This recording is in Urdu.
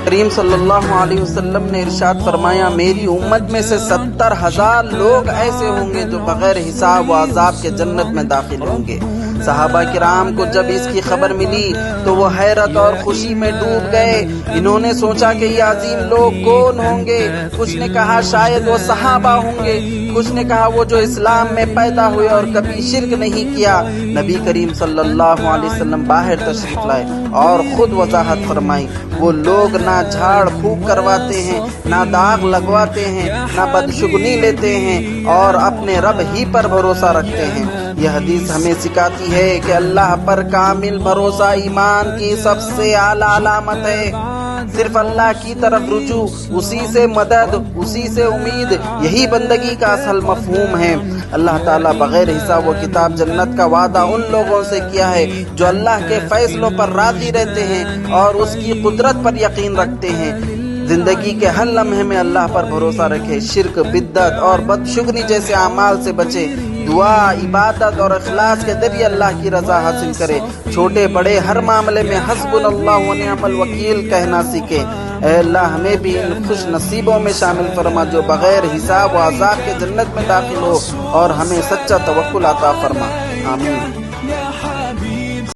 کریم صلی اللہ علیہ وسلم نے ارشاد فرمایا، میری امت میں سے 70,000 لوگ ایسے ہوں گے جو بغیر حساب و عذاب کے جنت میں داخل ہوں گے۔ صحابہ کرام کو جب اس کی خبر ملی تو وہ حیرت اور خوشی میں ڈوب گئے۔ انہوں نے سوچا کہ یہ عظیم لوگ کون ہوں گے؟ کچھ نے کہا شاید وہ صحابہ ہوں گے، کچھ نے کہا وہ جو اسلام میں پیدا ہوئے اور کبھی شرک نہیں کیا۔ نبی کریم صلی اللہ علیہ وسلم باہر تشریف لائے اور خود وضاحت فرمائی، وہ لوگ نہ جھاڑ پھونک کرواتے ہیں، نہ داغ لگواتے ہیں، نہ بدشگنی لیتے ہیں اور اپنے رب ہی پر بھروسہ رکھتے ہیں۔ یہ حدیث ہمیں سکھاتی ہے کہ اللہ پر کامل بھروسہ ایمان کی سب سے اعلیٰ علامت ہے۔ صرف اللہ کی طرف رجوع، اسی سے مدد، اسی سے امید، یہی بندگی کا اصل مفہوم ہے۔ اللہ تعالیٰ بغیر حساب و کتاب جنت کا وعدہ ان لوگوں سے کیا ہے جو اللہ کے فیصلوں پر راضی رہتے ہیں اور اس کی قدرت پر یقین رکھتے ہیں۔ زندگی کے ہر لمحے میں اللہ پر بھروسہ رکھے، شرک، بدعت اور بدشگنی جیسے اعمال سے بچے، دعا، عبادت اور اخلاص کے ذریعے اللہ کی رضا حاصل کرے، چھوٹے بڑے ہر معاملے میں حسبنا اللہ و نعم الوکیل کہنا سیکھے۔ اے اللہ ہمیں بھی ان خوش نصیبوں میں شامل فرما جو بغیر حساب و عذاب کے جنت میں داخل ہو، اور ہمیں سچا توکل عطا فرما، آمین۔